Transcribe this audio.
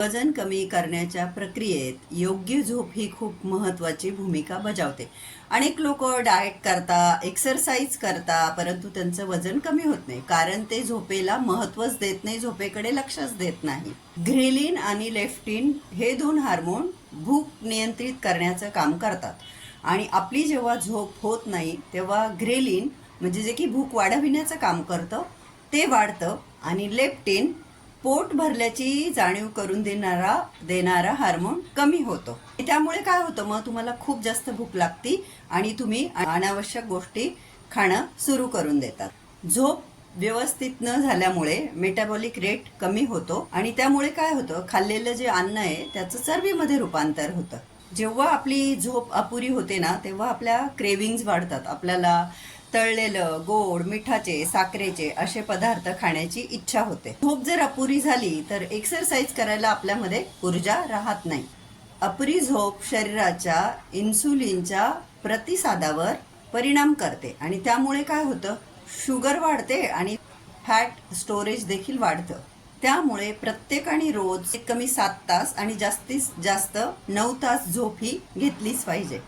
वजन कमी करण्याच्या प्रक्रियेत योग्य झोप ही खूप महत्त्वाची भूमिका बजावते. अनेक लोक डाएट करता, एक्सरसाइज करता, परंतु त्यांचं वजन कमी होत नाही, कारण ते झोपेला महत्त्वच देत नाही, झोपेकडे लक्षच देत नाही. ग्रेलिन आणि लेफ्टिन हे दोन हार्मोन भूक नियंत्रित करण्याचं काम करतात आणि आपली जेव्हा झोप होत नाही तेव्हा ग्रेलिन म्हणजे जे की भूक वाढविण्याचं काम करतं ते वाढतं आणि लेप्टिन पोट भरल्याची जाणीव करून देणारा हार्मोन कमी होतो. त्यामुळे काय होतं, मग तुम्हाला खूप जास्त भूक लागती आणि तुम्ही अनावश्यक गोष्टी खाणं सुरू करून देतात. झोप व्यवस्थित न झाल्यामुळे मेटाबॉलिक रेट कमी होतो आणि त्यामुळे काय होतं, खाल्लेलं जे अन्न आहे त्याचं चरबीमध्ये रूपांतर होतं. जेव्हा आपली झोप अपुरी होते ना, तेव्हा आपल्या क्रेविंग्ज वाढतात. आपल्याला तळलेलं, गोड, मिठाचे, साखरेचे असे पदार्थ खाण्याची इच्छा होते. झोप जर अपुरी झाली तर एक्सरसाइज करायला आपल्यामध्ये ऊर्जा राहत नाही. अपुरी झोप शरीराच्या इन्सुलिनच्या प्रतिसादावर परिणाम करते आणि त्यामुळे काय होतं, शुगर वाढते आणि फॅट स्टोरेज देखील वाढतं. त्यामुळे प्रत्येकाने रोज कमी 7 तास आणि जास्तीत जास्त 9 तास झोप ही घेतलीच पाहिजे.